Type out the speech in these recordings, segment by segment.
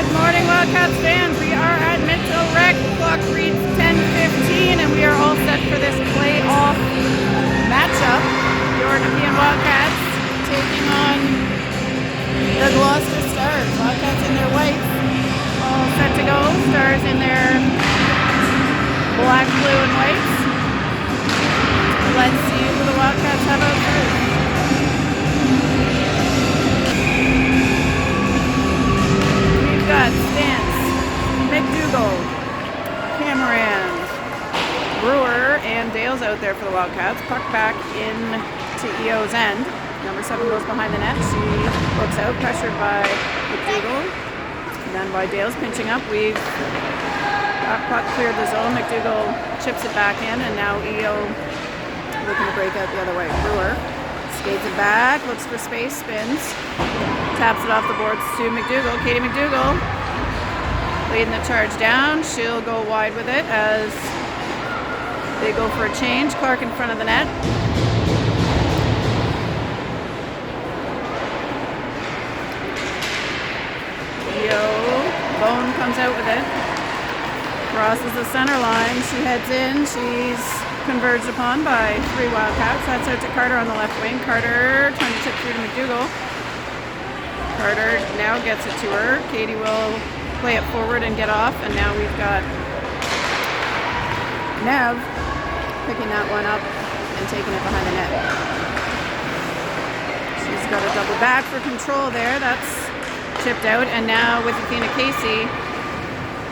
Good morning, Wildcats fans. We are at Minto Rec. Clock reads 10:15, and we are all set for this playoff matchup. The European Wildcats taking on the Gloucester Stars. Wildcats in their whites, all set to go. Stars in their black, blue, and whites. Let's see who the Wildcats have out first. We've got Stance, McDougall, Cameron, Brewer, and Dale's out there for the Wildcats. Puck back in to EO's end. Number 7 goes behind the net. She looks out, pressured by McDougall. And then by Dale's pinching up. We've got puck cleared the zone. McDougall chips it back in, and now EO looking to break out the other way. Brewer skates it back, looks for space, spins, taps it off the boards to McDougall. Katie McDougall leading the charge down. She'll go wide with it as they go for a change. Clark in front of the net. Bone comes out with it. Crosses the center line. She heads in. She's converged upon by 3 Wildcats. That's out to Carter on the left wing. Carter trying to tip through to McDougall. Carter now gets it to her. Katie will play it forward and get off. And now we've got Nev picking that one up and taking it behind the net. She's got a double back for control there. That's chipped out. And now with Athena Casey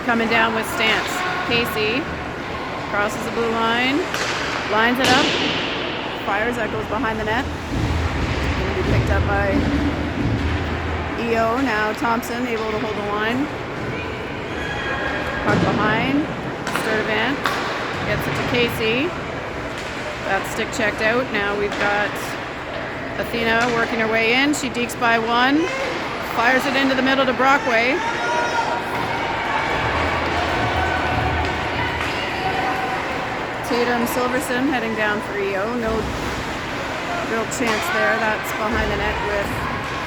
coming down with Stance. Casey crosses the blue line, lines it up, fires, that goes behind the net. Going to be picked up by EO. Now Thompson able to hold the line. Puck behind. Sturdivant gets it to Casey. That stick checked out. Now we've got Athena working her way in. She dekes by 1, fires it into the middle to Brockway. Tatum Silverson heading down for EO. No real chance there. That's behind the net with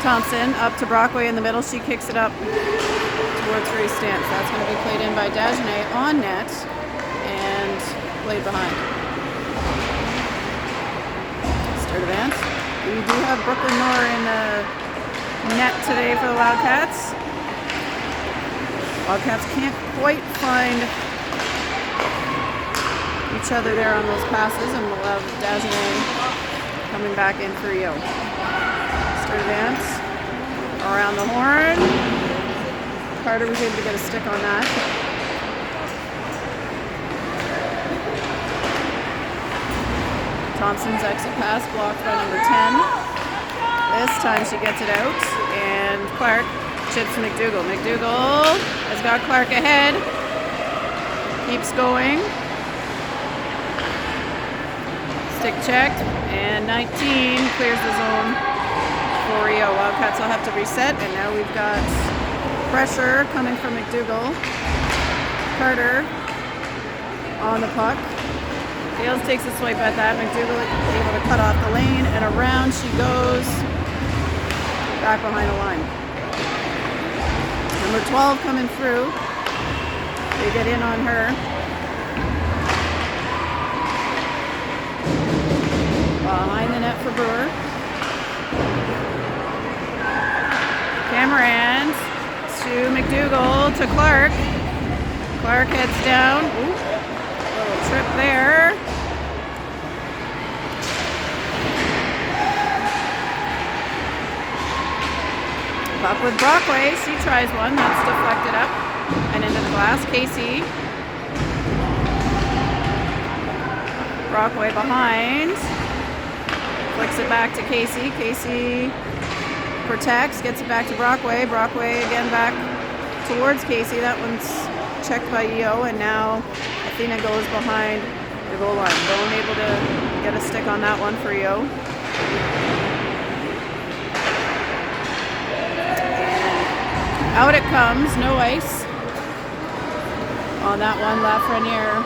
Thompson. Up to Brockway in the middle. She kicks it up towards Ray Stance. That's going to be played in by Dagenet on net and played behind. Sturdivant. We do have Brooklyn Moore in the net today for the Wildcats. Wildcats can't quite find each other there on those passes, and we'll have Dagenet coming back in for EO. Sturdivant around the horn. Carter was able to get a stick on that. Thompson's exit pass blocked by number 10. This time she gets it out, and Clark chips McDougall. McDougall has got Clark ahead. Keeps going. Stick checked, and 19 clears the zone for EO. Wildcats will have to reset, and now we've got pressure coming from McDougall. Carter on the puck. Dales takes a swipe at that. McDougall able to cut off the lane, and around she goes, back behind the line. Number 12 coming through. They get in on her. Behind the net for Brewer. Cameron to McDougall to Clark. Clark heads down. Ooh, little trip there. Puck with Brockway. She tries one. That's deflected up and into the glass. Casey. Brockway behind. Flicks it back to Casey. Casey protects, gets it back to Brockway. Brockway again back towards Casey. That one's checked by EO, and now Athena goes behind the goal line. Bone able to get a stick on that one for EO. And out it comes, no ice on that one. Lafreniere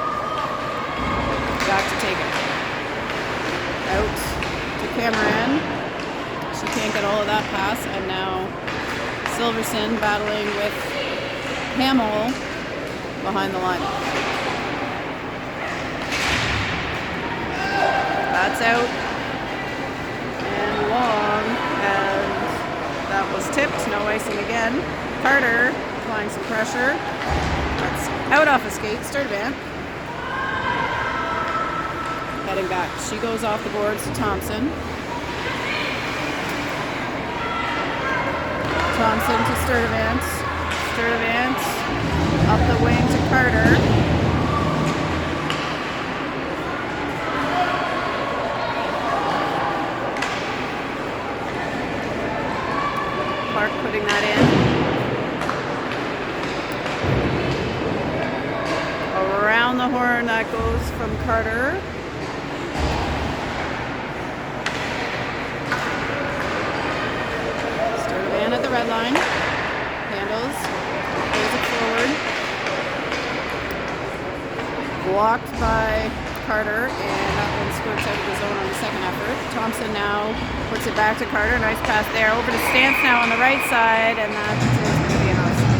back to take it. Out to Cameron. She can't get all of that pass, and now Silverson battling with Hamill behind the line. That's out and long, and that was tipped. No icing again. Carter applying some pressure. That's out off a skate. Sturdivant heading back. She goes off the boards to Thompson. Thompson to Sturdivant. Sturdivant up the wing to Carter. Clark putting that in. Around the horn that goes from Carter. Sturdivant at the red line. Handles. Plays it forward. Blocked by Carter, and that one squirts out of the zone on the second effort. Thompson now puts it back to Carter. Nice pass there. Over to Stance now on the right side, and that is going to be an offside.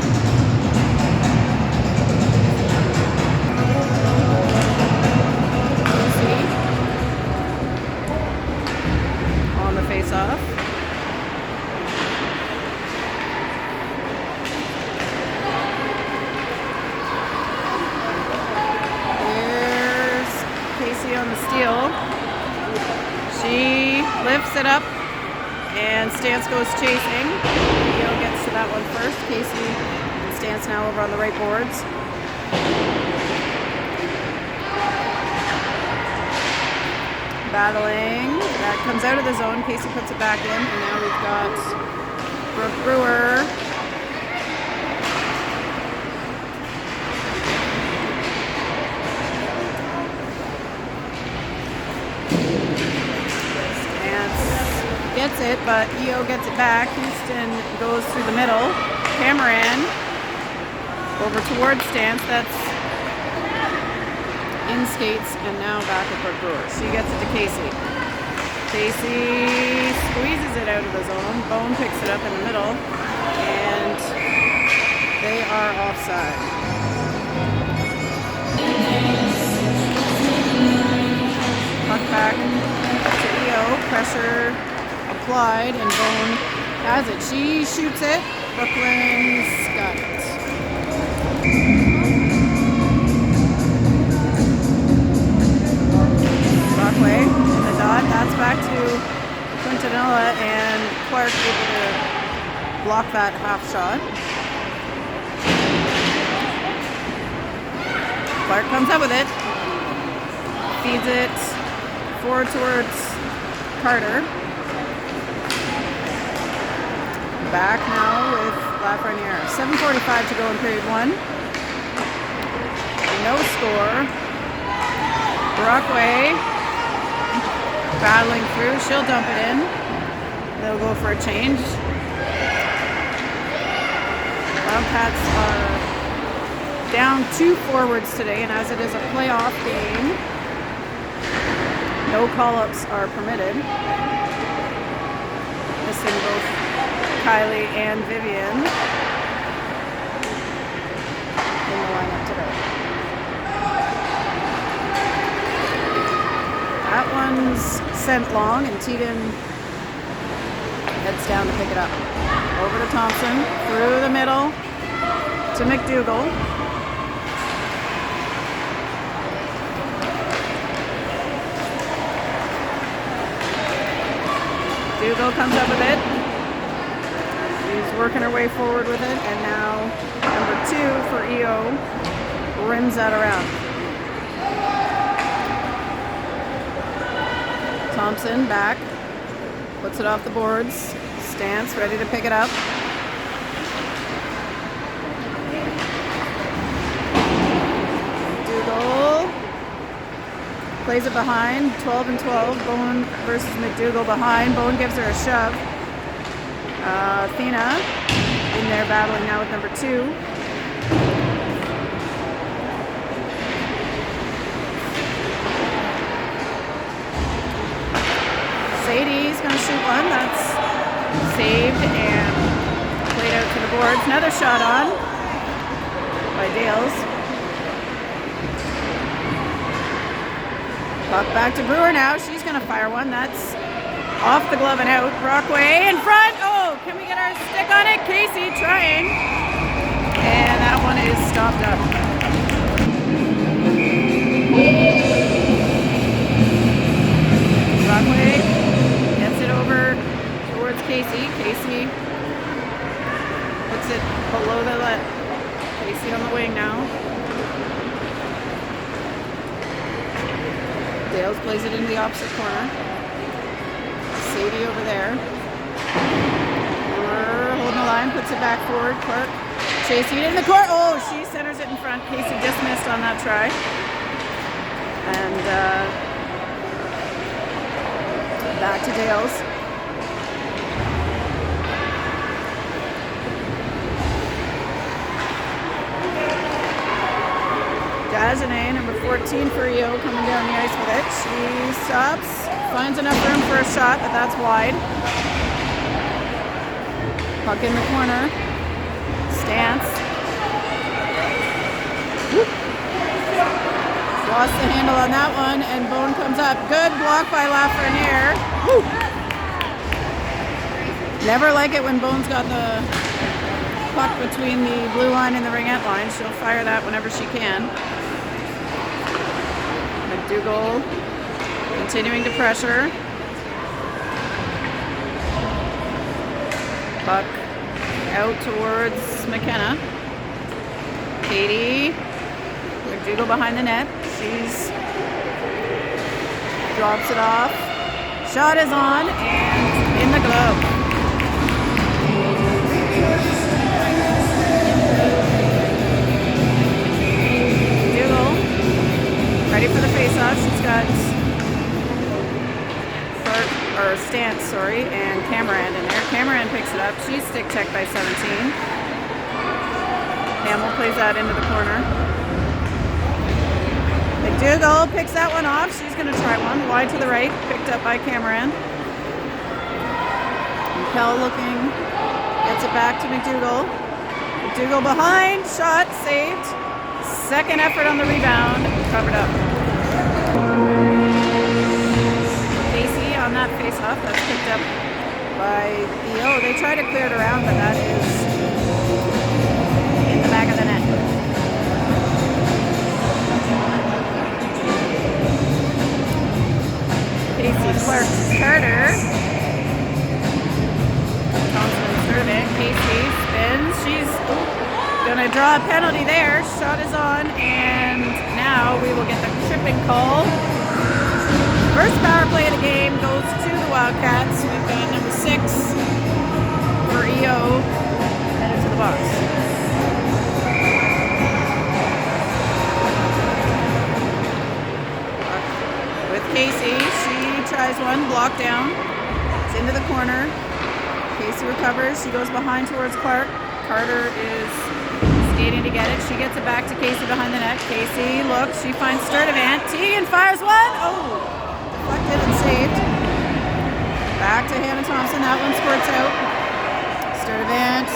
On the face-off. On the steal. She lifts it up and Stance goes chasing. Eo gets to that one first. Casey and Stance now over on the right boards. Battling. That comes out of the zone. Casey puts it back in, and now we've got Brooke Brewer. Gets it, but Eo gets it back. Houston goes through the middle. Cameron over towards Stance. That's in skates, and now back at Brooke Brewer. She gets it to Casey. Casey squeezes it out of the zone. Bone picks it up in the middle, and they are offside. Puck back to Eo. Pressure applied, and Bone has it. She shoots it. Brooklyn's got it. Brockway in the dot. That's back to Quintanilla, and Clark able to block that half shot. Clark comes up with it. Feeds it forward towards Carter. Back now with Lafreniere. 7:45 to go in period one. No score. Brockway battling through. She'll dump it in. They'll go for a change. Wildcats are down 2 forwards today, and as it is a playoff game, no call-ups are permitted. Missing both Kylie and Vivian in the lineup today. That one's sent long, and Teaden heads down to pick it up. Over to Thompson, through the middle to McDougall. McDougall comes up with it. She's working her way forward with it, and now number 2 for EO rims that around. Thompson back, puts it off the boards. Stance ready to pick it up. McDougall plays it behind. 12 and 12. Bone versus McDougall behind. Bone gives her a shove. Athena in there battling now with number 2. Sadie's going to shoot one. That's saved and played out to the boards. Another shot on. by Dales. Puck back to Brewer now. She's going to fire one. That's off the glove and out. Brockway in front. Oh, can we get our stick on it? Casey trying. And that one is stopped up. Brockway gets it over towards Casey. Casey puts it below the net. Casey on the wing now. Dales plays it into the opposite corner. Sadie over there. We're holding the line, puts it back forward. Clark chasing it in the court. Oh, she centers it in front. Casey dismissed on that try. And back to Dales. Dagenet, number 14 for EO, coming down the ice with it. She stops, finds enough room for a shot, but that's wide. Puck in the corner. Stance. Lost the handle on that one, and Bone comes up. Good block by Lafreniere. Never like it when Bone's got the puck between the blue line and the ringette line. She'll fire that whenever she can. McDougall continuing to pressure. Puck out towards McKenna. Katie. McDougall behind the net. She's drops it off. Shot is on and in the glove. Ready for the face-off. She's got Stance, and Cameron in there. Cameron picks it up. She's stick checked by 17. Hamill plays that into the corner. McDougall picks that one off. She's going to try one. Wide to the right. Picked up by Cameron. Kell looking. Gets it back to McDougall. McDougall behind. Shot. Saved. Second effort on the rebound. Covered up. Casey on that face-off. That's picked up by EO. They try to clear it around, but that is in the back of the net. Casey, Clark, Carter. Thompson serve it. Casey spins. She's gonna draw a penalty there. Shot is on, and now we will get the tripping call. First power play of the game goes to the Wildcats. We've got number 6 for EO headed to the box. With Casey, she tries one, blocked down. It's into the corner. Casey recovers. She goes behind towards Clark. Carter is skating to get it. She gets it back to Casey behind the net. Casey looks. She finds Sturdivant. Tegan fires one. Oh! Deflected and saved. Back to Hannah Thompson. That one squirts out. Sturdivant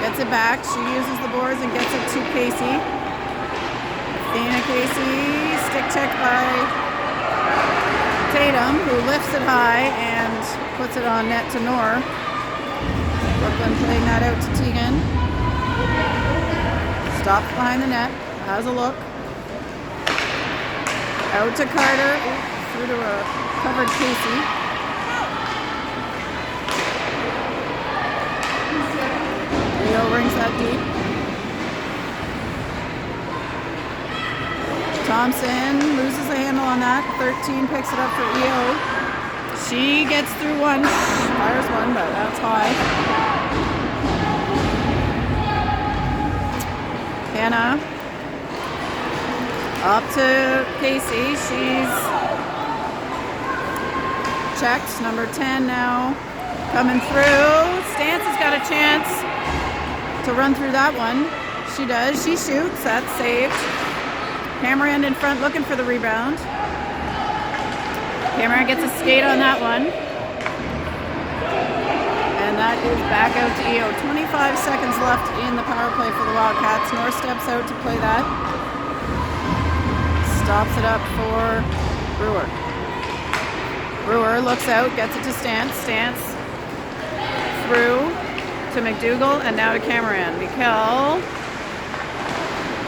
gets it back. She uses the boards and gets it to Casey. Athena Casey. Stick checked by Tatum, who lifts it high and puts it on net to Knorr. Brooklyn playing that out to Tegan. Stops behind the net. Has a look. Out to Carter. Through to a covered Casey. Rio rings that deep. Thompson loses the handle on that. 13 picks it up for EO. She gets through one. Fires one, but that's high. Hannah up to Casey. She's checked. Number 10 now coming through. Stance has got a chance to run through that one. She does. She shoots. That's saved. Cameron in front looking for the rebound. Cameron gets a skate on that one. And that is back out to EO. 25 seconds left in the power play for the Wildcats. North steps out to play that. Stops it up for Brewer. Brewer looks out, gets it to Stance. Stance through to McDougall and now to Cameron. Mikel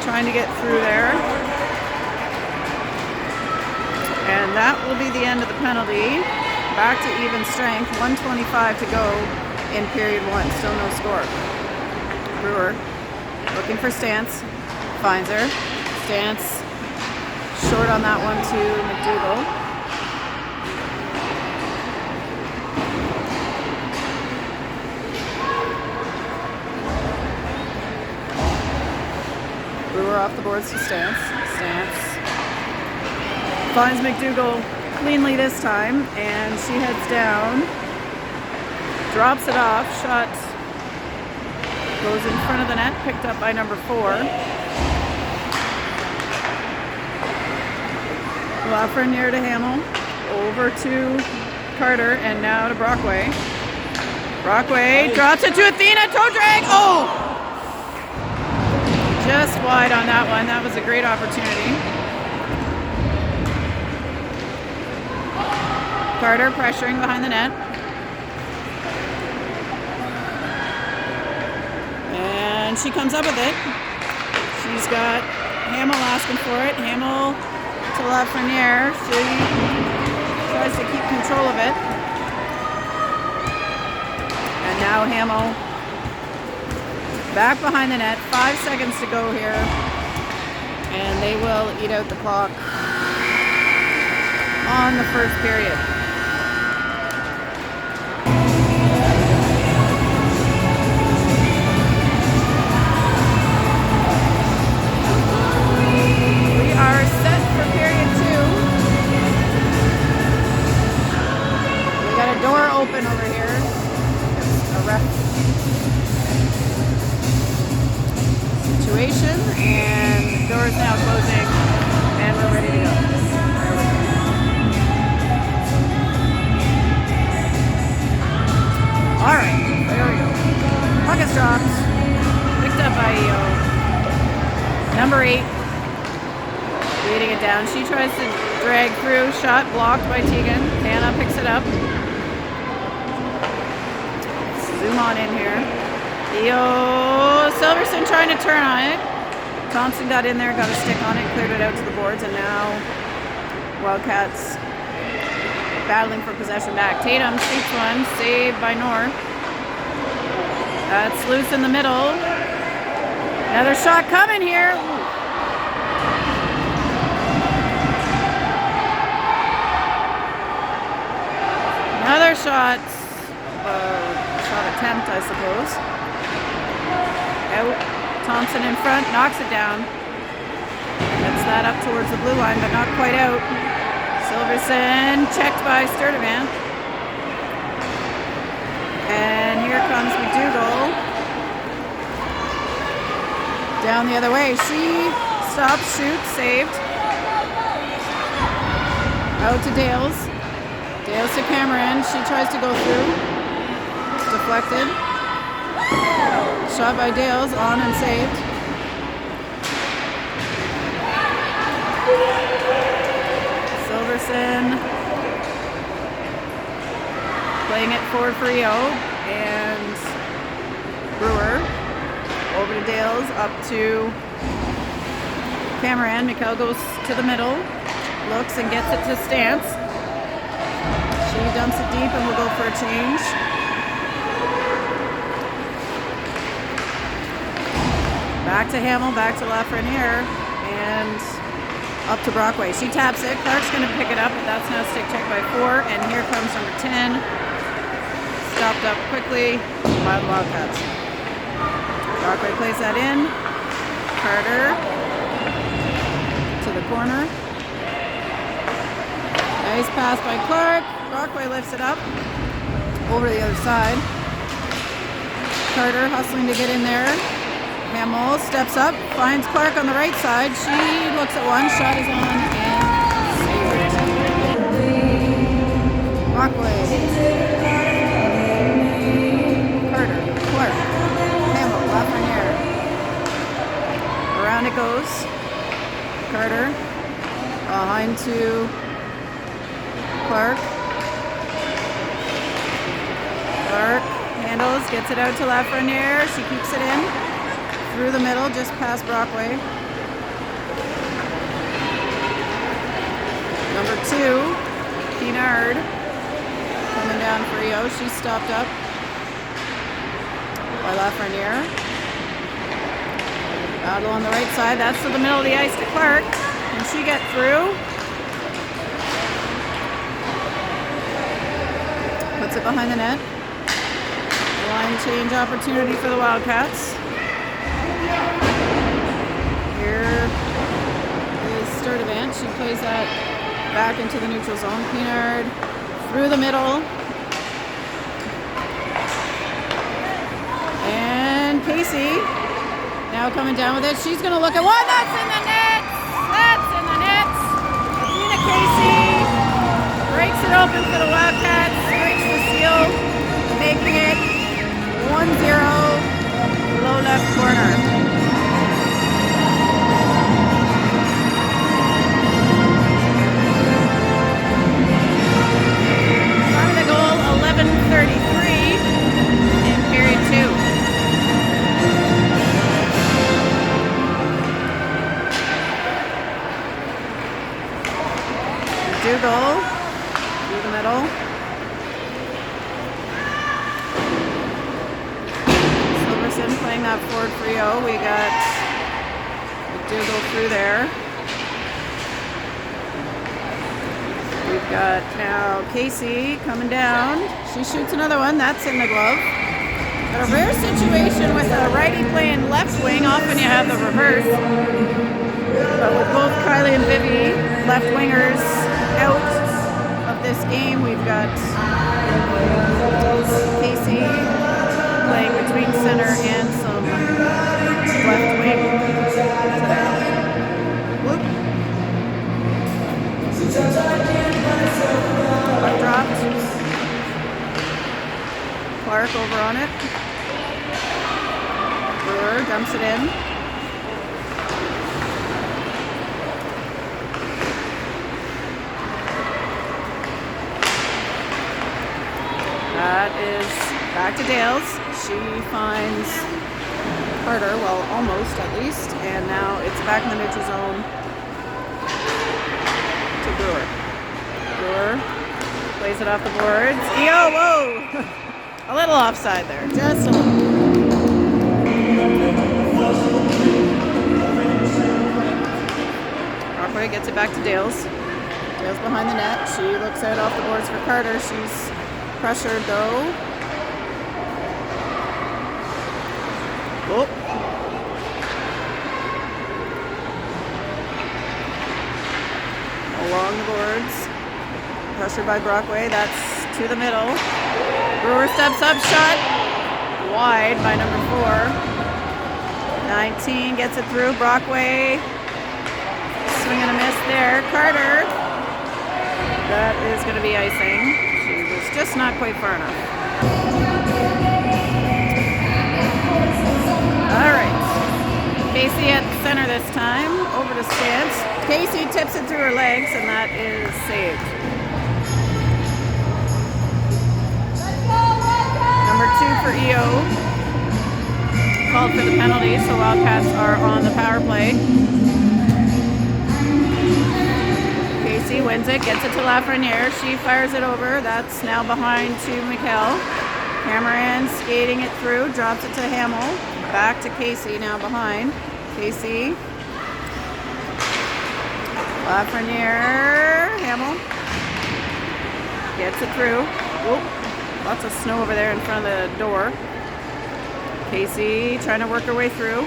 trying to get through there. And that will be the end of the penalty. Back to even strength. 1:25 to go in period 1. Still no score. Brewer looking for Stance. Finds her. Stance short on that one to McDougall. Brewer off the boards to Stance. Stance finds McDougall cleanly this time, and she heads down. Drops it off. Shot goes in front of the net, picked up by number 4. Lafreniere to Hamill. Over to Carter, and now to Brockway. Brockway drops it to Athena. Toe drag. Oh! Just wide on that one. That was a great opportunity. Carter pressuring behind the net. And she comes up with it. She's got Hamill asking for it. Hamill to Lafreniere. She tries to keep control of it. And now Hamill back behind the net. 5 seconds to go here. And they will eat out the clock on the first period. We are set for period 2. We got a door open over here. It's a ref situation, and the door is now closing, and we're ready to go. All right, there we go. Puck is dropped, picked up by EO. Number 8, leading it down. She tries to drag through, shot blocked by Tegan. Hannah picks it up. Zoom on in here. EO Silverson trying to turn on it. Thompson got in there, got a stick on it, cleared it out to the boards, and now Wildcats battling for possession back. Tatum shoots one, saved by Nor. That's loose in the middle. Another shot coming here. Another shot. Shot attempt, I suppose. Out. Thompson in front, knocks it down. Gets that up towards the blue line, but not quite out. Silverson checked by Sturdivant. And here comes McDougall. Down the other way. She stops, shoots, saved. Out to Dales. Dales to Cameron. She tries to go through. It's deflected. Shot by Dales, on and saved. Silverson playing it forward for EO, and Brewer over to Dales, up to Cameron. Mikel goes to the middle, looks and gets it to Stance. She dumps it deep and will go for a change. Back to Hamill, back to Lafreniere, and up to Brockway. She taps it. Clark's going to pick it up, but that's now stick check by 4. And here comes number 10. Stopped up quickly by the Wildcats. Brockway plays that in. Carter to the corner. Nice pass by Clark. Brockway lifts it up over the other side. Carter hustling to get in there. Hamill steps up, finds Clark on the right side. She looks at one, shot is on, and saved. Brockway. it goes. Carter behind to Clark. Clark handles, gets it out to Lafreniere. She keeps it in through the middle, just past Brockway. Number 2, Pinard, coming down for EO. She's stopped up by Lafreniere. Battle on the right side. That's to the middle of the ice to Clark. Can she get through? Puts it behind the net. Line change opportunity for the Wildcats. Here is Sturdivant. She plays that back into the neutral zone. Pinard through the middle. And Casey now coming down with it. She's going to look at one. That's in the net. That's in the net. Nina Casey breaks it open for the Wildcats. Breaks the seal, making it 1-0, low left corner. Time of the goal, 11:33 in period 2. Dougal through the middle. Playing that forward for EO. We got Dougal through there. We've got now Casey coming down. She shoots another one. That's in the glove. But a rare situation with a righty playing left wing. Often you have the reverse. But with both Kylie and Vivi, left wingers out of this game, we've got Casey playing between center and some left wing. Puck dropped. Clark over on it. Brewer dumps it in. That is back to Dales. She finds Carter, well, almost at least, and now it's back in the neutral zone to Brewer. Brewer plays it off the boards. EO, whoa! A little offside there, just a little. Brockway gets it back to Dales. Dales behind the net. She looks out off the boards for Carter. She's pressured though. Oh. Along the boards. Pressured by Brockway. That's to the middle. Brewer steps up, shot. Wide by number 4. 19 gets it through. Brockway. Swing and a miss there. Carter. That is going to be icing. She was just not quite far enough. All right. Casey at the center this time. Over to Stance. Casey tips it through her legs, and that is saved. Number 2 for EO. Called for the penalty, so Wildcats are on the power play. Casey wins it, gets it to Lafreniere. She fires it over. That's now behind to Mikkel. Cameron skating it through, drops it to Hamill. Back to Casey, now behind. Casey. Lafreniere. Hamill. Gets it through. Whoop. Lots of snow over there in front of the door. Casey trying to work her way through.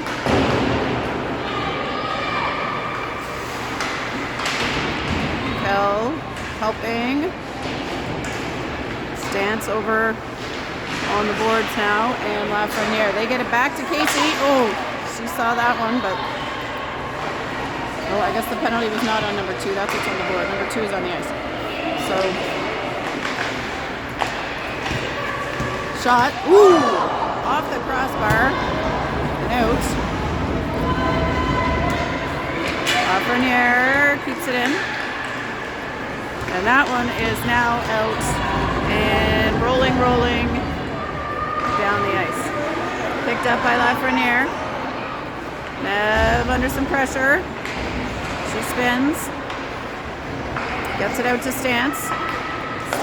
Mikkel helping. Stance over on the boards now, and Lafreniere. They get it back to Casey. Oh, she saw that one, but oh, I guess the penalty was not on number 2. That's what's on the board. Number 2 is on the ice. So, shot. Ooh, off the crossbar and out. Lafreniere keeps it in. And that one is now out and rolling down the ice. Picked up by Lafreniere. Nev under some pressure. She spins. Gets it out to Stance.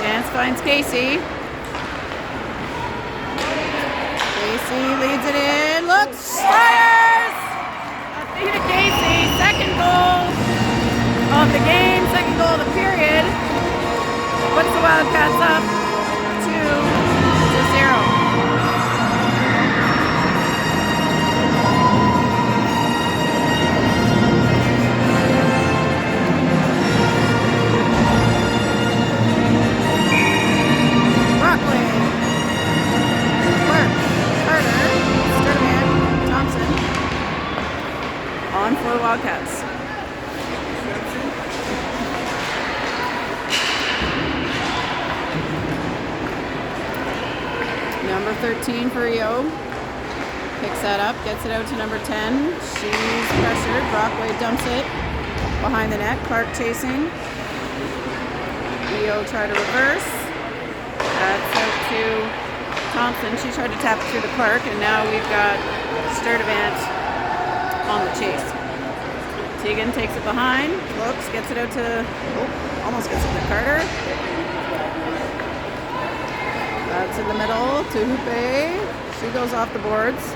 Stance finds Casey. Casey leads it in. Looks, fires! Athena Casey, second goal of the game, second goal of the period. Puts the Wildcats up 2-0. On for the Wildcats. Number 13 for Rio. Picks that up, gets it out to number 10. She's pressured. Brockway dumps it behind the net. Clark chasing. Rio tried to reverse. That's out to Thompson. She tried to tap it through to Clark, and now we've got Sturdivant on the chase. Tegan takes it behind, looks, gets it out to, almost gets it to Carter. That's in the middle to Hoope. She goes off the boards.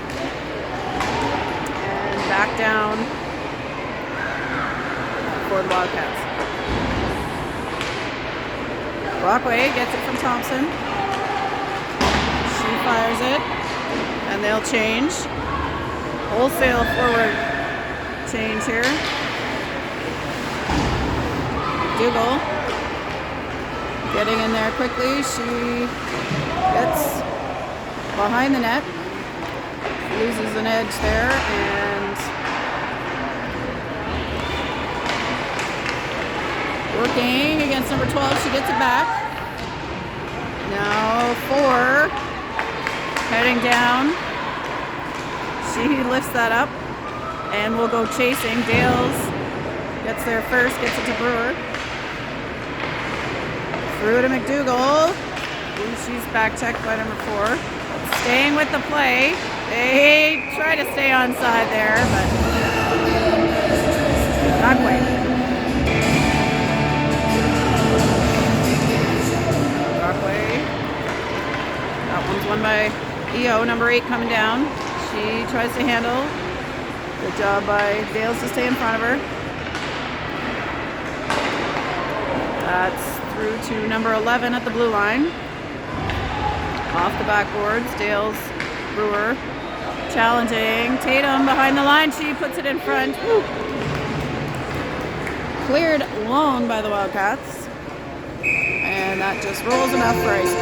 And back down for the Wildcats. Brockway gets it from Thompson. She fires it, and they'll change. Wholesale forward change here. Dougal getting in there quickly. She gets behind the net, loses an edge there, and working against number 12. She gets it back. Now 4 heading down. She lifts that up and will go chasing. Dales gets there first, gets it to Brewer. Through to McDougall. She's back checked by number 4. Staying with the play. They try to stay onside there, but not quite. Brockway. That one's won by EO, number 8 coming down. She tries to handle. Good job by Dales to stay in front of her. That's through to number 11 at the blue line. Off the backboards, Dales, Brewer, challenging. Tatum behind the line, she puts it in front. Woo. Cleared alone by the Wildcats. And that just rolls enough for icing.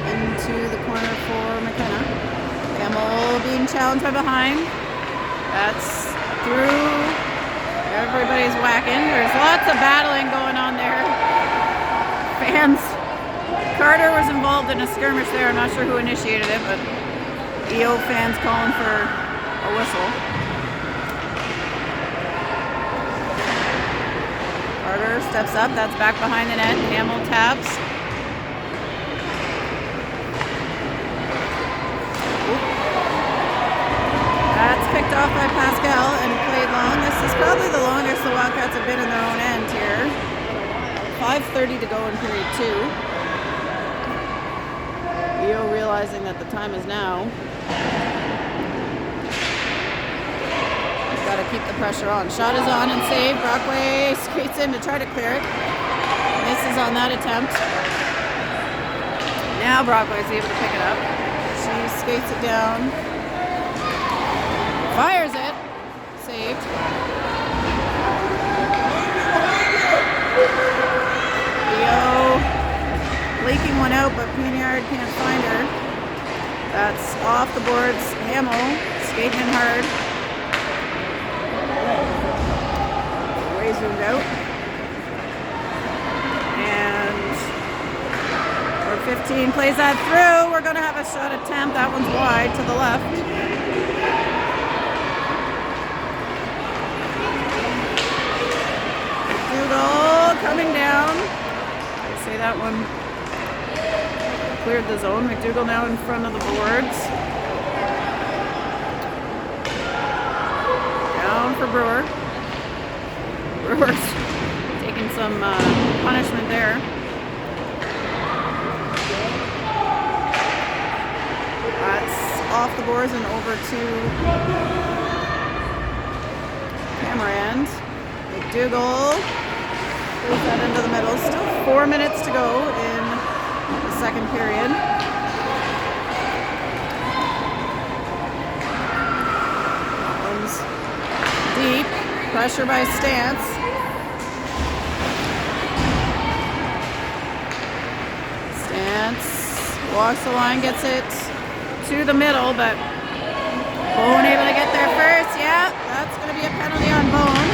Into the corner for McKenna. Hamill being challenged by behind. That's through. Everybody's whacking. There's lots of battling going on there. Fans. Carter was involved in a skirmish there. I'm not sure who initiated it, but EO fans calling for a whistle. Carter steps up. That's back behind the net. Hamill taps. That's picked off by Pascal and played long. This is probably the longest the Wildcats have been in their own end here. 5:30 to go in period 2. EO realizing that the time is now. Got to keep the pressure on. Shot is on and saved. Brockway skates in to try to clear it. Misses on that attempt. Now Brockway's able to pick it up. She skates it down. Fires it. Saved. EO leaking one out, but Piniard can't find her. That's off the boards. Hamill skating in hard. Way zoomed out. And we're 15 plays that through. We're going to have a shot attempt. That one's wide to the left. McDougall coming down. I say that one cleared the zone. McDougall now in front of the boards. Down for Brewer. Brewer's taking some punishment there. That's off the boards and over to Cameron. McDougall plays that into the middle. Still 4 minutes to go in the second period. One's deep. Pressure by Stance. Stance walks the line, gets it to the middle, but Bone able to get there first. Yeah, that's going to be a penalty on Bone.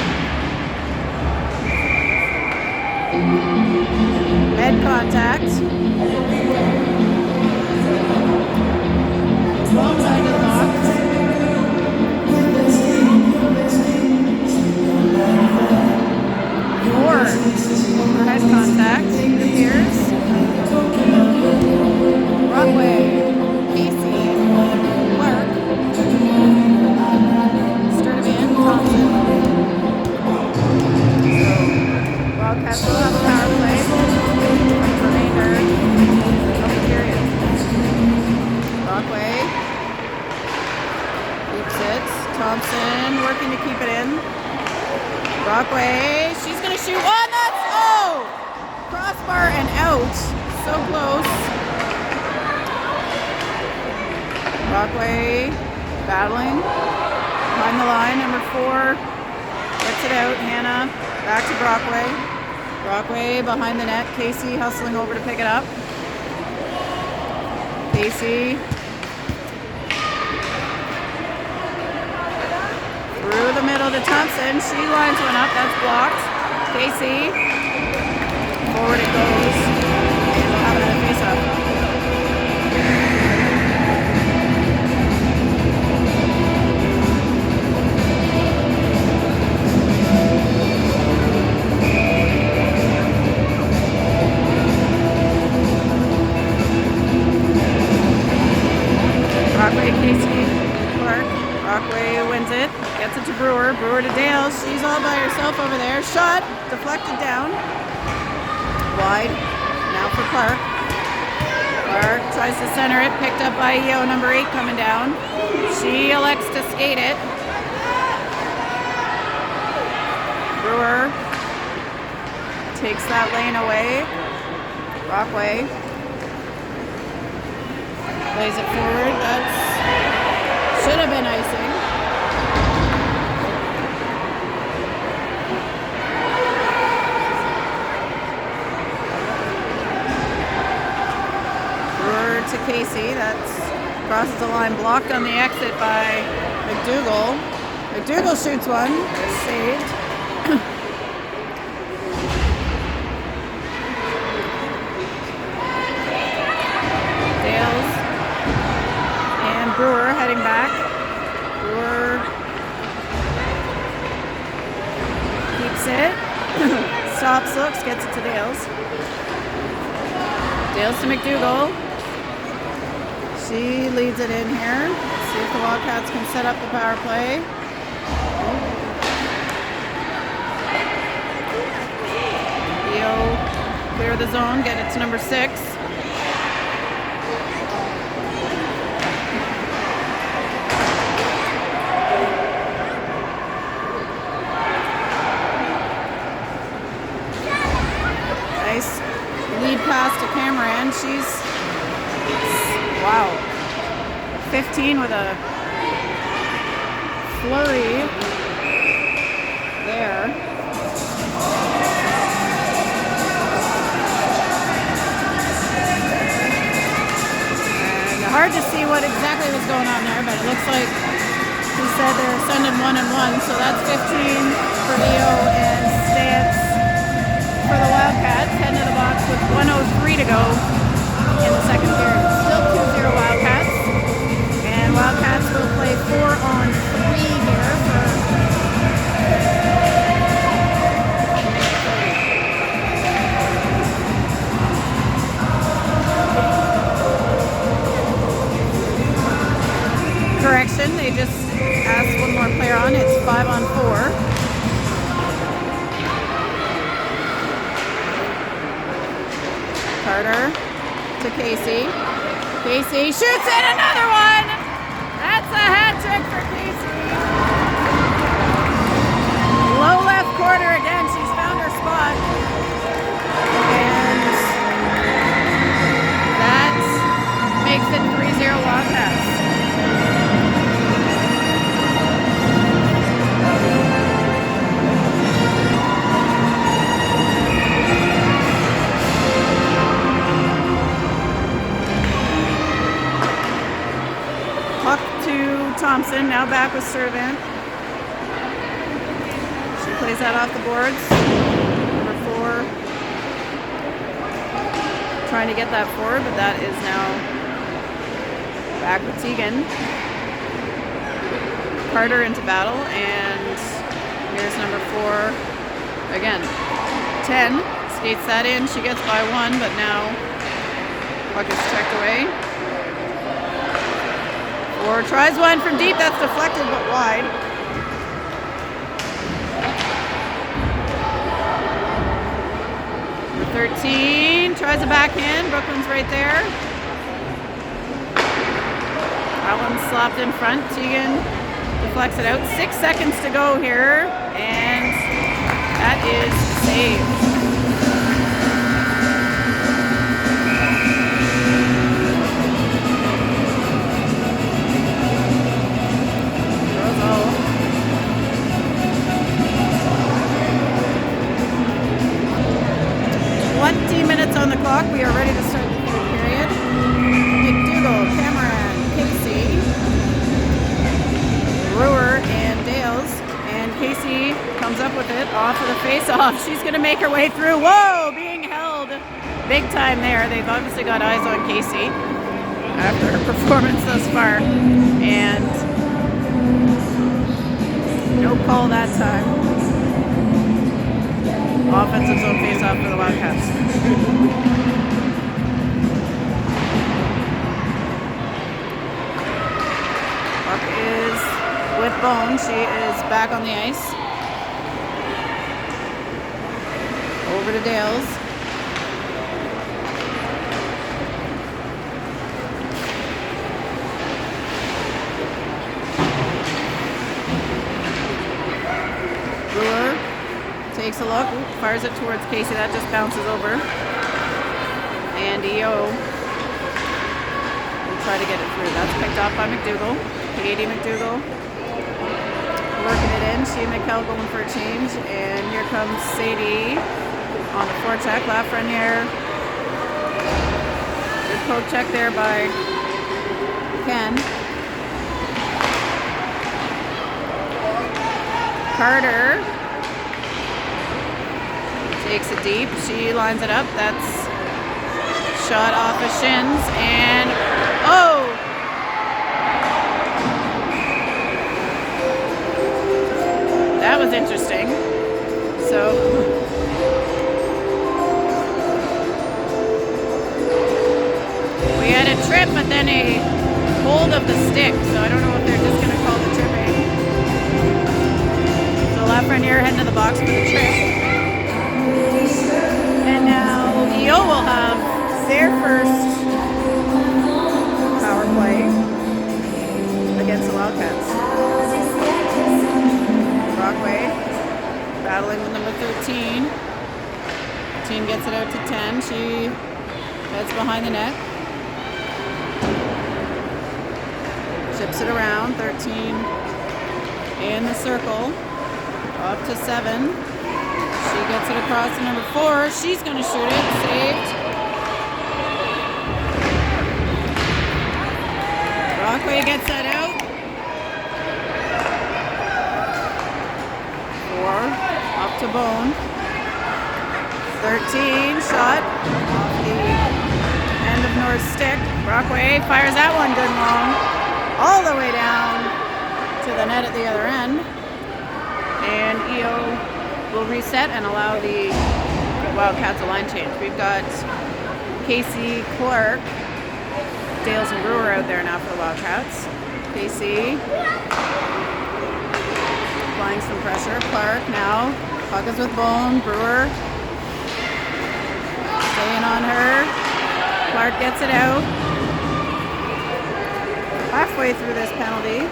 Head contact. Outside the box. Four for head contact, it appears. Broadway. Casey, Clark, Sturdivant, Thompson. So, Wildcats will have a power play for the remainder of the period. Brockway keeps it. Thompson working to keep it in. Brockway, she's going to shoot. Oh, that's, crossbar and out. So close. Brockway battling behind the line. Number 4 gets it out. Hannah back to Brockway. Brockway behind the net. Casey hustling over to pick it up. Casey through the middle to Thompson. She lines one up. That's blocked. Casey forward it goes. And we'll have another face-up. Brockway, Casey, Clark. Brockway wins it. Gets it to Brewer. Brewer to Dale. She's all by herself over there. Shot. Deflected down. Wide. Now for Clark. Clark tries to center it. Picked up by EO number 8 coming down. She elects to skate it. Brewer takes that lane away. Brockway plays it forward. That's should have been icing. Brewer to Casey. That's crosses the line, blocked on the exit by McDougall. McDougall shoots one. Saved. Brewer heading back. Brewer keeps it. Stops, looks, gets it to Dales. Dales to McDougall. She leads it in here. Let's see if the Wildcats can set up the power play. EO clear the zone, get it to number 6. Lead pass to Cameron. She's, wow, 15 with a flurry there. And hard to see what exactly was going on there, but it looks like he said they're sending 1 and 1, so that's 15 for EO and Stance for the Wildcats. Head into the box with 1:03 to go. in the second period. Still 2-0 Wildcats. And Wildcats will play 4-on-3 here for correction. They just asked one more player on. It's 5-on-4. Carter to Casey. Casey shoots in another one. That's a hat trick for Casey. Low left corner again. She's found her spot. And that makes it 3-0 Wildcats. Thompson now back with Servant. She plays that off the boards. Number 4. Trying to get that forward, but that is now back with Tegan. Carter into battle, and here's number 4 again. 10 skates that in. She gets by 1, but now puck is checked away. 4 tries one from deep. That's deflected but wide. Number 13 tries a backhand. Brooklyn's right there. That one's slapped in front. Tegan deflects it out. 6 seconds to go here, and that is saved. On the clock, we are ready to start the third period. McDougall, Cameron, Casey, Brewer, and Dales. And Casey comes up with it off of the face-off. She's going to make her way through. Whoa! Being held big time there. They've obviously got eyes on Casey after her performance thus far. And no call that time. Offensive zone face-off for the Wildcats. Puck is with Bone. She is back on the ice. Over to Dales. Brewer takes a look, fires it towards Casey. That just bounces over. And EO will try to get it through. That's picked off by McDougall. Katie McDougall working it in. She and McKell going for a change. And here comes Sadie on the forecheck. Lafreniere. Good poke check there by Ken. Carter takes it deep. She lines it up. That's shot off of shins. And oh! That was interesting. So we had a trip, but then a hold of the stick. So I don't know if they're just going to call the tripping. So Lafreniere heading to the box for the trip. And now EO will have their first power play against the Wildcats. Brockway battling with number 13. Team gets it out to 10. She heads behind the net. Chips it around. 13 in the circle. Up to 7. She gets it across to number 4. She's going to shoot it. Saved. Brockway gets that out. 4. Up to Bone. 13. Shot off the end end of Nor's stick. Brockway fires that one good and long, all the way down to the net at the other end. And EO will reset and allow the Wildcats a line change. We've got Casey, Clark, Dales and Brewer out there now for the Wildcats. Casey applying some pressure. Clark now. Puck is with Bone. Brewer staying on her. Clark gets it out. Halfway through this penalty.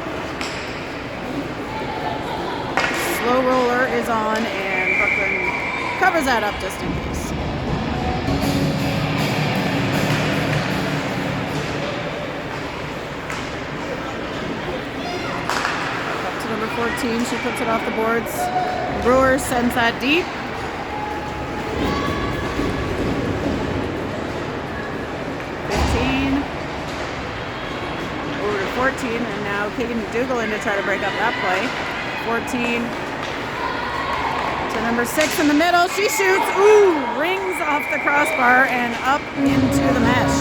Slow roller is on and Brooklyn covers that up just in case. Up to number 14, she puts it off the boards. Brewer sends that deep. Over to 14, and now Katie McDougall in to try to break up that play. 14 to number 6 in the middle. She shoots. Ooh, rings off the crossbar and up into the mesh.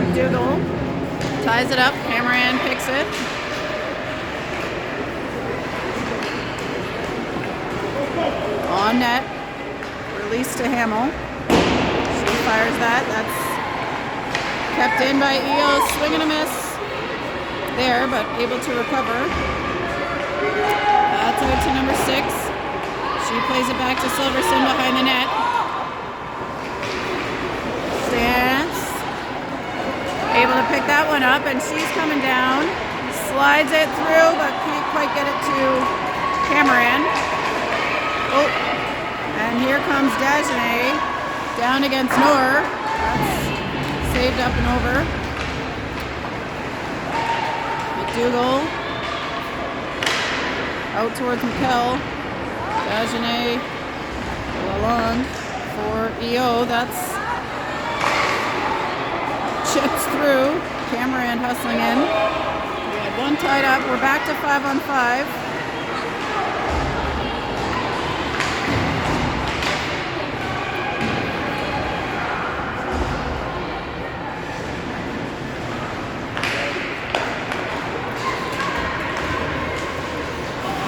McDougall ties it up. Cameron picks it. On net. Release to Hamill. She fires that. That's kept in by EO. Swing and a miss there, but able to recover. That's out to number 6. She plays it back to Silverson behind the net. Stance. Able to pick that one up, and she's coming down. Slides it through, but can't quite get it to Cameron. Oh, and here comes Dagenet down against Nor. That's saved up and over. McDougall out towards McKell. Dagenet along for EO. That's chips through. Cameron hustling in. We had one tied up. We're back to 5-on-5.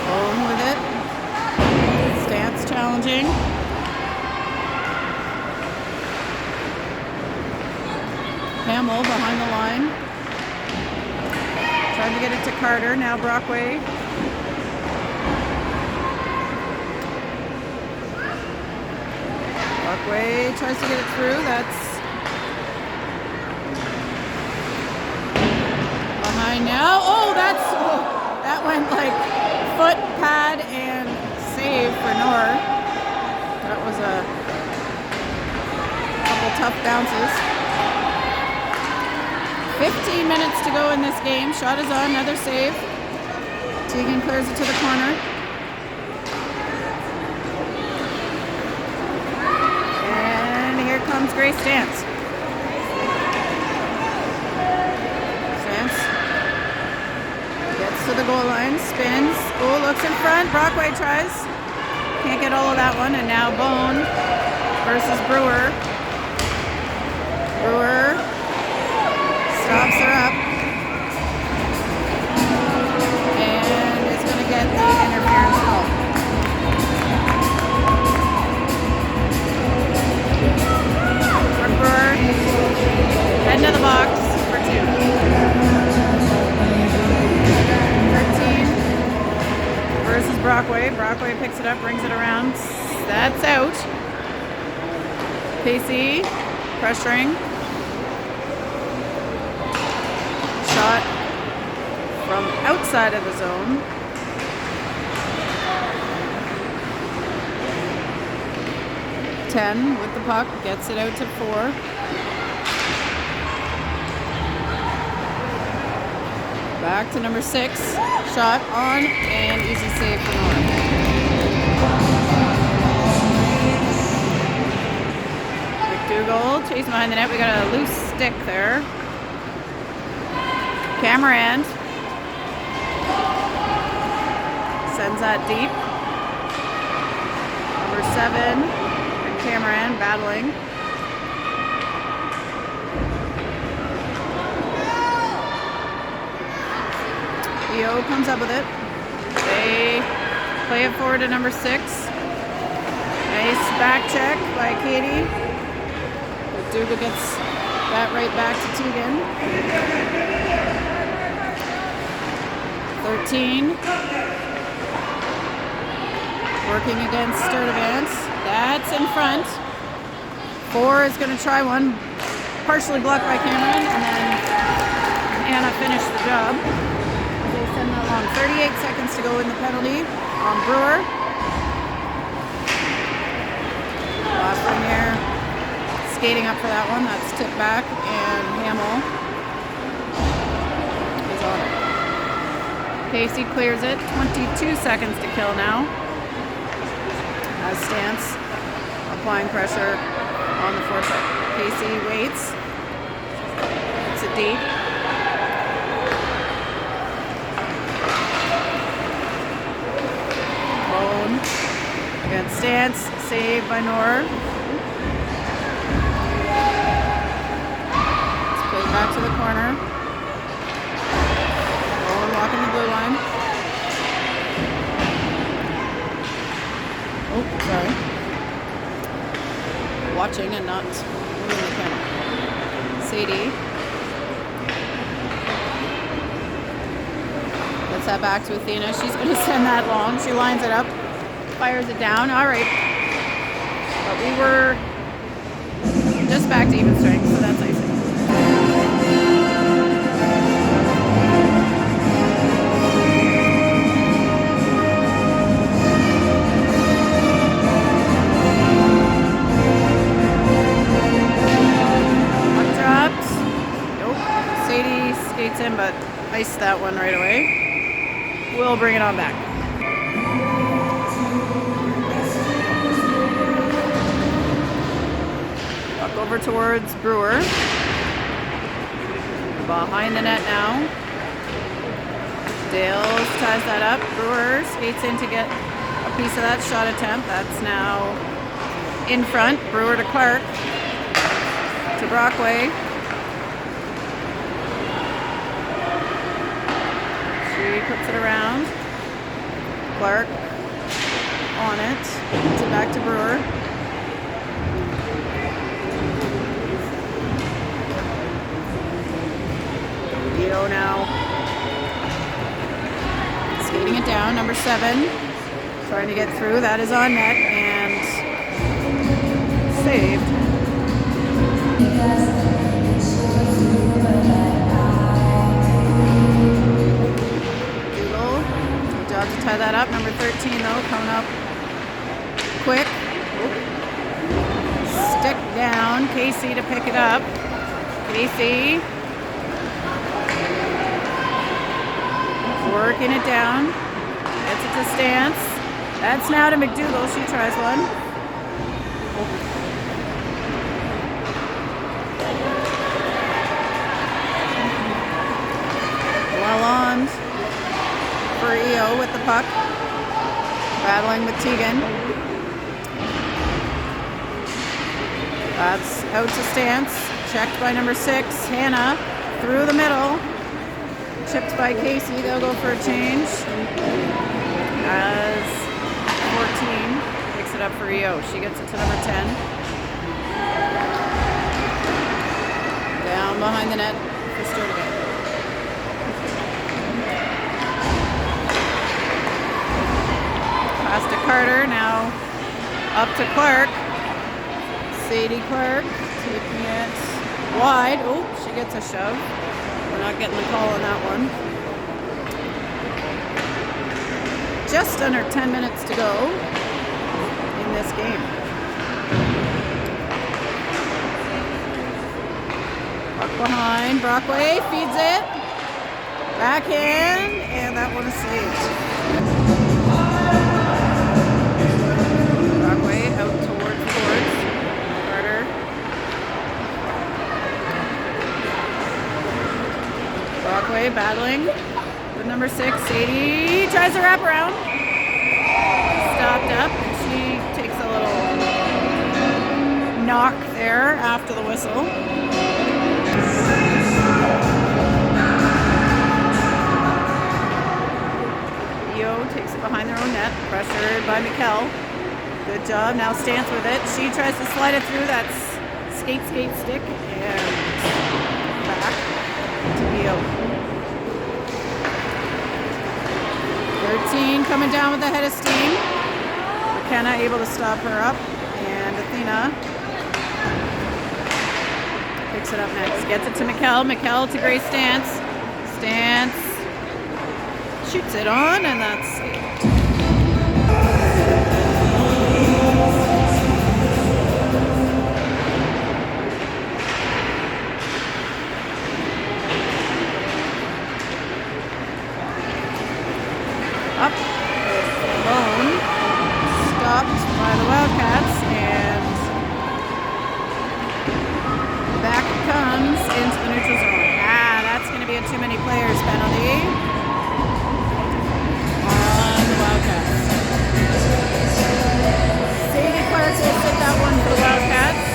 Bone with it. Stance challenging. Hamill behind the line. Trying to get it to Carter. Now Brockway. Brockway tries to get it through. That's behind now. Oh, that went like foot, pad, and save for Nor. That was a couple tough bounces. 15 minutes to go in this game. Shot is on, another save. Teagan clears it to the corner. And here comes Grace Stance. Stance gets to the goal line, spins. Oh, looks in front. Brockway tries. Can't get all of that one. And now Bone versus Brewer. Brewer stops her up and is going to get the interference call. Brewer heading to the box for 2. 13 versus Brockway. Brockway picks it up, brings it around. That's out. Casey pressuring. Shot from outside of the zone. Ten with the puck, gets it out to 4. Back to number 6. Shot on and easy save for Nor. McDougall chasing behind the net. We got a loose stick there. Cameron sends that deep. Number 7. And Cameron battling. EO comes up with it. They play it forward to number 6. Nice back check by Katie. McDougall gets that right back to Tegan. 13. Working against Sturdivant. That's in front. 4 is going to try one. Partially blocked by Cameron, and then Anna finished the job. They send that along. 38 seconds to go in the penalty on Brewer. Lafreniere skating up for that one. That's tipped back, and Hamill is on it. Casey clears it. 22 seconds to kill now. As Stance applying pressure on the forecheck. Casey waits. It's a deep. Bone against Stance. Saved by Nor. Let's play back to the corner. Bone walking the blue line. Oh, sorry. Watching and not moving the camera. Sadie. Gets that back to Athena. She's going to send that long. She lines it up. Fires it down. All right. But we were just back to even strength, so that's icing. Skates in, but iced that one right away. We'll bring it on back. Puck over towards Brewer. Behind the net now. Dales ties that up. Brewer skates in to get a piece of that shot attempt. That's now in front. Brewer to Clark. To Brockway. Puts it around. Clark on it. Puts it back to Brewer. Dio now skating it down. Number 7 trying to get through. That is on net and saved. To tie that up. Number 13 though, coming up quick. Stick down. Casey to pick it up. Casey working it down. Gets it to Stance. That's now to McDougall. She tries one. Well on for EO with the puck. Battling with Tegan. That's out to Stance. Checked by number 6, Hannah. Through the middle. Chipped by Casey. They'll go for a change. As 14 picks it up for EO. She gets it to number 10. Down behind the net for Sturdivant. Pass to Carter, now up to Clark. Sadie Clark taking it wide. Oh, she gets a shove. We're not getting the call on that one. Just under 10 minutes to go in this game. Puck behind, Brockway feeds it. Backhand, and that one is saved. Out towards Carter. Brockway battling with number 6, Sadie. Tries to wrap around. Stopped up. She takes a little knock there after the whistle. EO takes it behind their own net, pressured by Mikkel. Good job, now Stance with it. She tries to slide it through, that's skate stick, and back to EO. 13 coming down with a head of steam. McKenna able to stop her up, and Athena picks it up next. Gets it to Mikkel. Mikkel to Grace Stance. Stance shoots it on, and that's saved. Up with Lone. Stopped by the Wildcats, and back it comes into the neutral zone. That's going to be a too many players penalty on the Wildcats. Sadie Clark will sit that one for the Wildcats.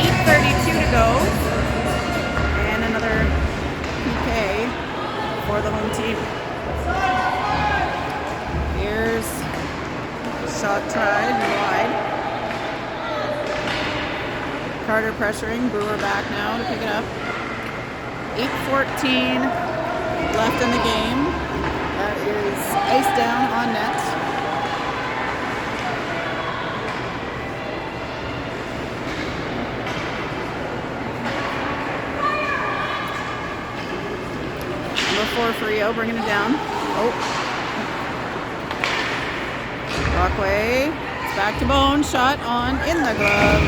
8:32 to go, and another PK for the home team. Here's shot tried wide. Carter pressuring, Brewer back now to pick it up. 8:14 left in the game. That is ice down on net. Number 4 for Rio, bringing it down. Brockway, it's back to Bone, shot on in the glove.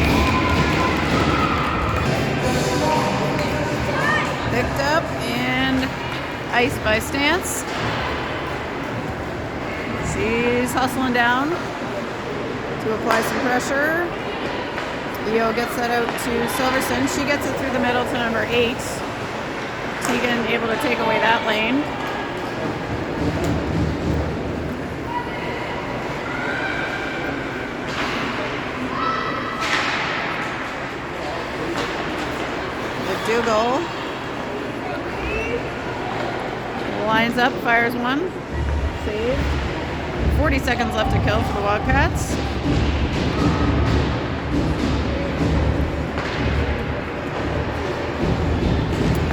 Picked up and iced by Stance. She's hustling down to apply some pressure. Leo gets that out to Silverson. She gets it through the middle to number 8. Tegan able to take away that lane. McDougall lines up, fires one. Save. 40 seconds left to kill for the Wildcats.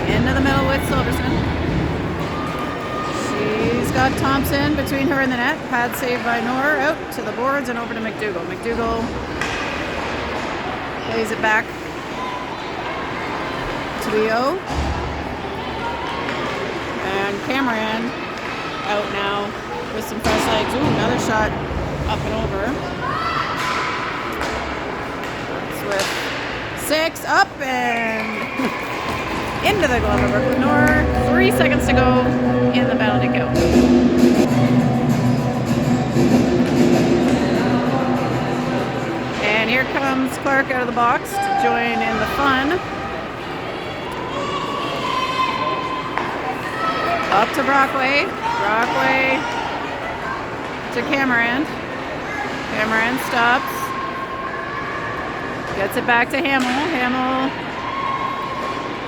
Into the middle with Silverson. She's got Thompson between her and the net. Pad saved by Knorr. Out to the boards and over to McDougall. McDougall plays it back to Leo. And Cameron out now with some fresh legs. Ooh, another shot up and over. It's with 6 up and into the glove of Brooklyn Knorr. 3 seconds to go in the penalty kill. And here comes Clark out of the box to join in the fun. Up to Brockway. Brockway to Cameron. Cameron stops. Gets it back to Hamill. Hamill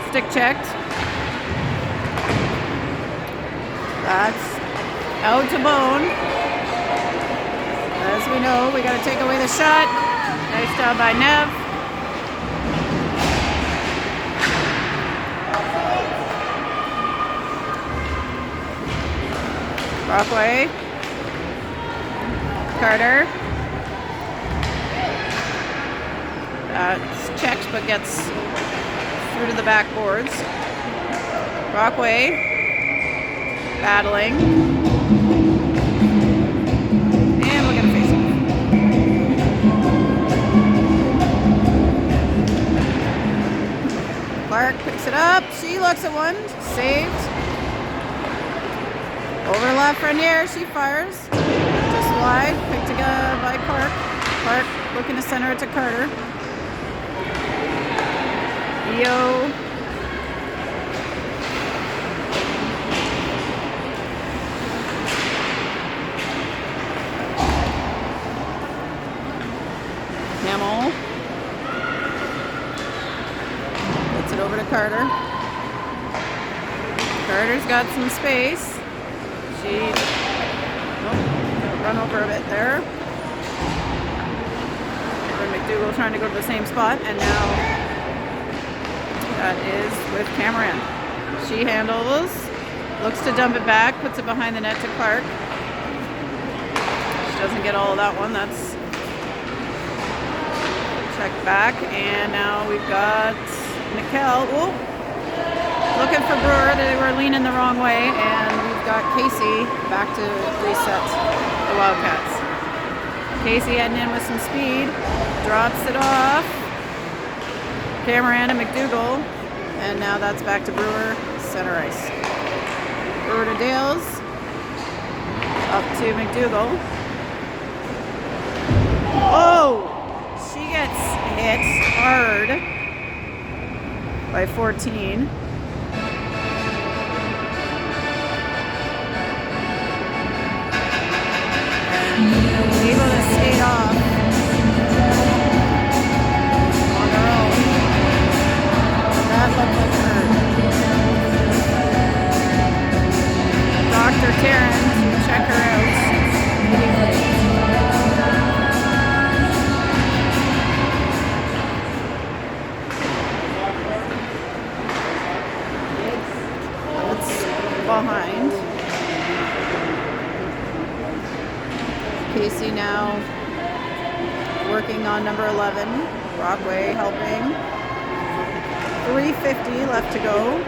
stick checked. That's out to Bone. As we know, we got to take away the shot. Nice job by Nev. Brockway. Carter. That's checked but gets through to the backboards. Brockway battling. And we'll get a face off. Clark picks it up. She looks at one. Saved. Over left Renier, she fires. Just wide, picked up by Clark. Clark looking to center it to Carter. EO. Hamill. Carter. Carter's got some space. Run over a bit there. McDougall trying to go to the same spot, and now that is with Cameron. She handles, looks to dump it back, puts it behind the net to Clark. She doesn't get all of that one. That's checked back, and now we've got Mikkel. Ooh, looking for Brewer. They were leaning the wrong way, and we've got Casey back to reset the Wildcats. Casey heading in with some speed, drops it off. Cameron and McDougall, and now that's back to Brewer, center ice. Brewer to Dales, up to McDougall. Oh! She gets hit hard by 14. Able to skate off on her own. That looked like her. Dr. Taryn to check her out. It's behind. Casey now working on number 11. Brockway helping. 3:50 left to go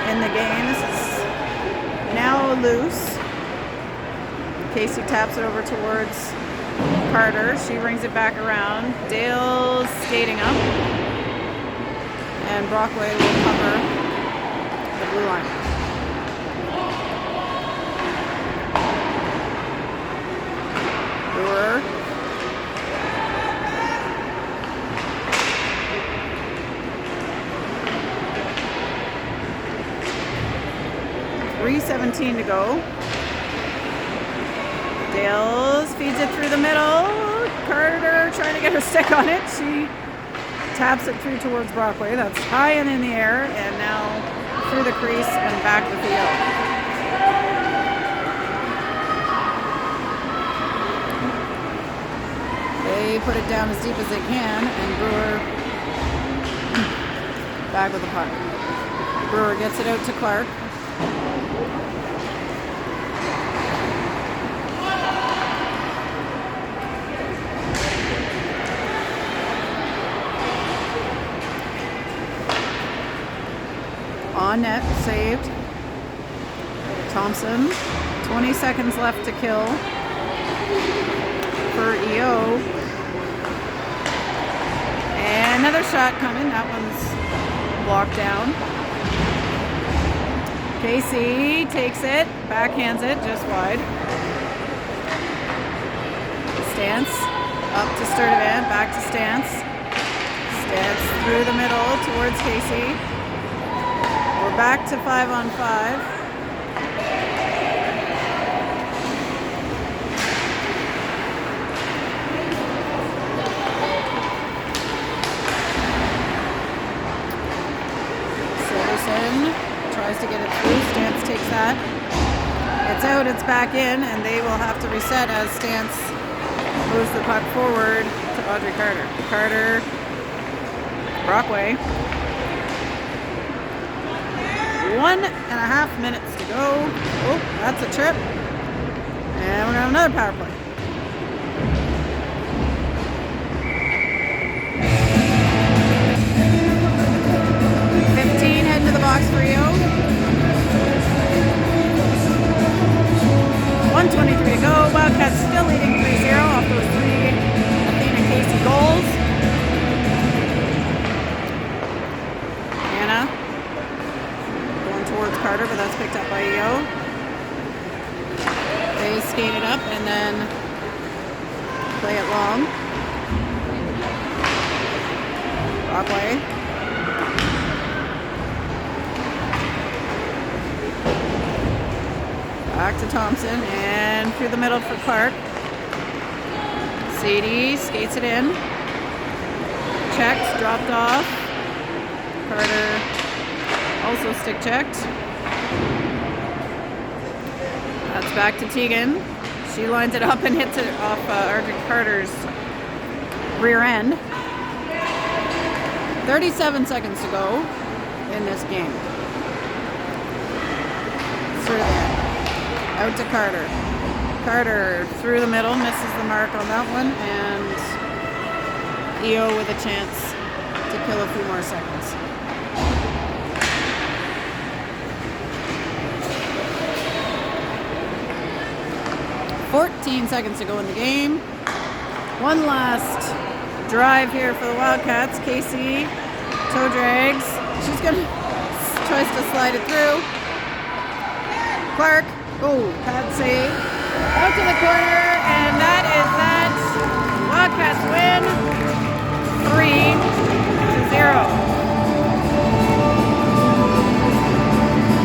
in the game. This is now loose. Casey taps it over towards Carter. She brings it back around. Dale's skating up. And Brockway will cover the blue line. Brewer. .3:17 to go. Dales feeds it through the middle. Carter trying to get her stick on it. She taps it through towards Brockway. That's high and in the air, and now through the crease and back to the field. They put it down as deep as they can, and Brewer back with the puck. Brewer gets it out to Clark. On net, saved. Thompson, 20 seconds left to kill for EO. And another shot coming. That one's blocked down. Casey takes it, backhands it just wide. Stance, up to Sturdivant, back to Stance. Stance through the middle towards Casey. We're back to 5-on-5. Silverson tries to get it through. Stance takes that. It's out, it's back in, and they will have to reset as Stance moves the puck forward to Audrey Carter. Carter, Brockway. 1.5 minutes to go. Oh, that's a trip. And we're going to have another power play. Heading to the box for you. 1:23 to go. Wildcats still leading 3-0 off those 3 Athena Casey goals. Anna towards Carter, but that's picked up by EO. They skate it up and then play it long. Brockway. Back to Thompson and through the middle for Clark. Sadie skates it in. Checked, dropped off. Carter also stick checked. That's back to Tegan. She lines it up and hits it off Arctic Carter's rear end. 37 seconds to go in this game. Out to Carter. Carter through the middle, misses the mark on that one, and EO with a chance to kill a few more seconds. $14 seconds to go in the game. One last drive here for the Wildcats. Casey toe drags. She's gonna tries to slide it through. Clark, pad save. Out to the corner, and that is that. Wildcats win.